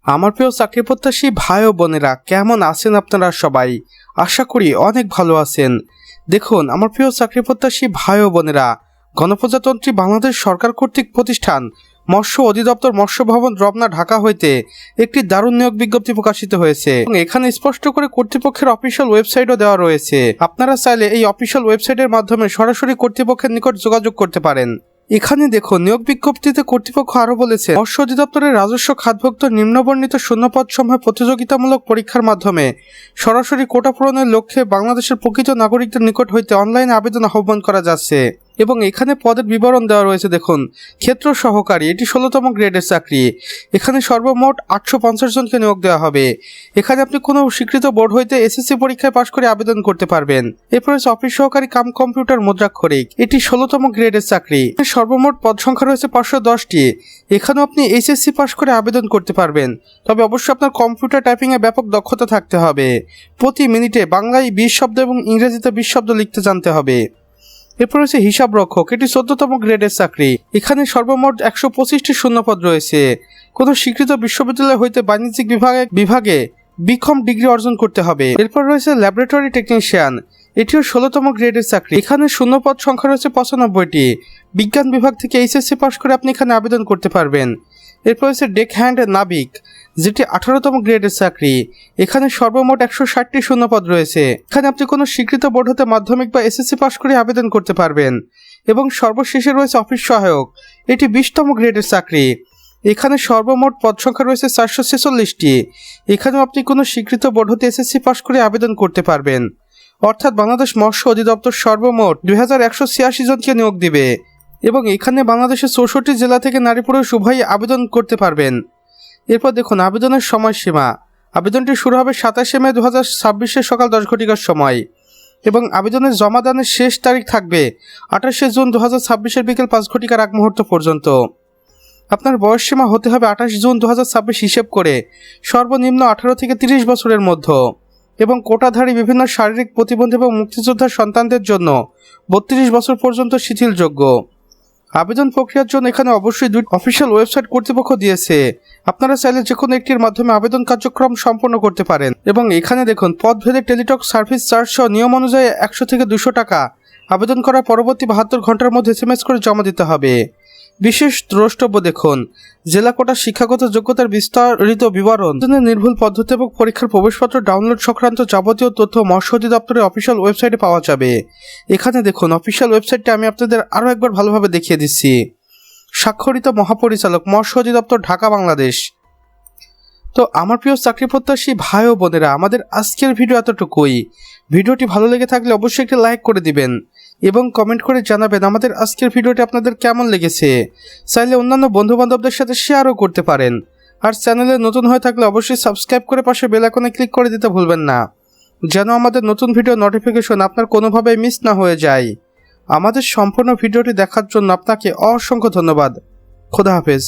আমার প্রিয় চাকরি প্রত্যাশী ভাই ও বোনেরা, কেমন আছেন আপনারা সবাই? আশা করি অনেক ভালো আছেন। দেখুন, আমার প্রিয় চাকরি প্রত্যাশী ভাই ও বোনেরা, গণপ্রজাতন্ত্রী বাংলাদেশ সরকার কর্তৃক প্রতিষ্ঠান মৎস্য অধিদপ্তর মৎস্য ভবন রমনা ঢাকা হইতে একটি দারুণ নিয়োগ বিজ্ঞপ্তি প্রকাশিত হয়েছে এবং এখানে স্পষ্ট করে কর্তৃপক্ষের অফিসিয়াল ওয়েবসাইটও দেওয়া রয়েছে। আপনারা চাইলে এই অফিসিয়াল ওয়েবসাইটের মাধ্যমে সরাসরি কর্তৃপক্ষের নিকট যোগাযোগ করতে পারেন। এখানে দেখুন, নিয়োগ বিজ্ঞপ্তিতে কর্তৃপক্ষ আরো বলেছে, মৎস্য অধিদপ্তরের রাজস্ব খাতভুক্ত নিম্নবর্ণিত শূন্যপদ সমূহে প্রতিযোগিতামূলক পরীক্ষার মাধ্যমে সরাসরি কোটা পূরণের লক্ষ্যে বাংলাদেশের প্রকৃত নাগরিকদের নিকট হইতে অনলাইনে আবেদন আহ্বান করা যাচ্ছে এবং এখানে পদের বিবরণ দেওয়া রয়েছে। দেখুন, ক্ষেত্র সহকারী, এটি 16তম গ্রেডের চাকরি। এখানে সর্বমোট 850 জনকে নিয়োগ দেওয়া হবে। এখানে আপনি কোনো স্বীকৃত বোর্ড হইতে এসএসসি পরীক্ষায় পাশ করে আবেদন করতে পারবেন। এরপর হচ্ছে অফিস সহকারী কাম কম্পিউটার মুদ্রাক্ষরিক, এটি 16তম গ্রেডের চাকরি। সর্বমোট পদ সংখ্যা রয়েছে 510টি। এখানেও আপনি এইচএসসি পাশ করে আবেদন করতে পারবেন, তবে অবশ্যই আপনার কম্পিউটার টাইপিংয়ে ব্যাপক দক্ষতা থাকতে হবে। প্রতি মিনিটে বাংলায় 20 শব্দ এবং ইংরেজিতে 20 শব্দ লিখতে জানতে হবে। এরপর রয়েছে হিসাব রক্ষক, এটি 14তম গ্রেডের চাকরি। এখানে সর্বমোট 125টি শূন্যপদ রয়েছে। কোনো স্বীকৃত বিশ্ববিদ্যালয় হইতে বাণিজ্যিক বিভাগে বিকম ডিগ্রি অর্জন করতে হবে। এরপর রয়েছে ল্যাবরেটরি টেকনিশিয়ান, এটিও 16তম গ্রেডের চাকরি। এখানে শূন্যপদ সংখ্যা রয়েছে 95টি। বিজ্ঞান বিভাগ থেকে এইচএসসি পাশ করে আপনি এখানে আবেদন করতে পারবেন। এরপর রয়েছে ডেক হ্যান্ড নাবিক, যেটি 18তম গ্রেডের চাকরি। এখানে সর্বমোট 160টি শূন্যপদ রয়েছে। এখানে আপনি কোনো স্বীকৃত বোর্ড হতে মাধ্যমিক বা এসএসসি পাশ করে আবেদন করতে পারবেন। এবং সর্বশেষে রয়েছে অফিস সহায়ক, এটি 20তম গ্রেডের চাকরি। এখানে সর্বমোট পদ সংখ্যা রয়েছে 446টি। এখানেও আপনি কোনো স্বীকৃত বোর্ড হতে এসএসসি পাশ করে আবেদন করতে পারবেন। অর্থাৎ বাংলাদেশ মৎস্য অধিদপ্তর সর্বমোট 2186 জনকে নিয়োগ দিবে এবং এখানে বাংলাদেশের 64 জেলা থেকে নারী পুরুষ উভয়ই আবেদন করতে পারবেন। এরপর দেখুন, আবেদনের সময়সীমা। আবেদনটি শুরু হবে 27 মে 2026 সকাল 10 ঘটিকার সময় এবং আবেদনের জমাদানের শেষ তারিখ থাকবে 28 জুন 2026 বিকেল 5 ঘটিকার আগ মুহূর্ত পর্যন্ত। আপনার বয়সসীমা হতে হবে 28 জুন 2026 হিসেব করে সর্বনিম্ন 18 থেকে 30 বছরের মধ্যে এবং কোটাধারী বিভিন্ন শারীরিক প্রতিবন্ধী এবং মুক্তিযোদ্ধার সন্তানদের জন্য 32 বছর পর্যন্ত শিথিলযোগ্য। আবেদন প্রক্রিয়ার জন্য এখানে অবশ্যই 2টি অফিসিয়াল ওয়েবসাইট কর্তৃপক্ষ দিয়েছে। আপনারা চাইলে যে কোনো একটির মাধ্যমে আবেদন কার্যক্রম সম্পন্ন করতে পারেন এবং এখানে দেখুন, পদভেদে টেলিটক সার্ভিস চার্জ সহ নিয়ম অনুযায়ী 100 থেকে 200 টাকা আবেদন করার পরবর্তী 72 ঘন্টার মধ্যে SMS করে জমা দিতে হবে। বিশেষ দ্রষ্টব্য, দেখুন, জেলা কোটা শিক্ষাগত যোগ্যতার বিস্তারিত বিবরণ, নির্ভুল পদ্ধতি এবং পরীক্ষার প্রবেশপত্র ডাউনলোড সংক্রান্ত যাবতীয় তথ্য মৎস্য অধিদপ্তরের অফিসিয়াল ওয়েবসাইটে পাওয়া যাবে। এখানে দেখুন, অফিসিয়াল ওয়েবসাইটটি আমি আপনাদের আরও একবার ভালোভাবে দেখিয়ে দিচ্ছি। স্বাক্ষরিত মহাপরিচালক মৎস্য অধিদপ্তর ঢাকা, বাংলাদেশ। তো আমার প্রিয় চাকরি প্রত্যাশী ভাই ও বোনেরা, আমাদের আজকের ভিডিও এতটুকুই। ভিডিওটি ভালো লেগে থাকলে অবশ্যই একটি লাইক করে দিবেন এবং কমেন্ট করে জানাবেন আমাদের আজকের ভিডিওটি আপনাদের কেমন লেগেছে। চাইলে অন্যান্য বন্ধুবান্ধবদের সাথে শেয়ারও করতে পারেন। আর চ্যানেলে নতুন হয়ে থাকলে অবশ্যই সাবস্ক্রাইব করে পাশে বেল আইকনে ক্লিক করে দিতে ভুলবেন না, যেন আমাদের নতুন ভিডিও নোটিফিকেশন আপনার কোনোভাবেই মিস না হয়ে যায়। আমাদের সম্পূর্ণ ভিডিওটি দেখার জন্য আপনাকে অসংখ্য ধন্যবাদ। খোদা হাফেজ।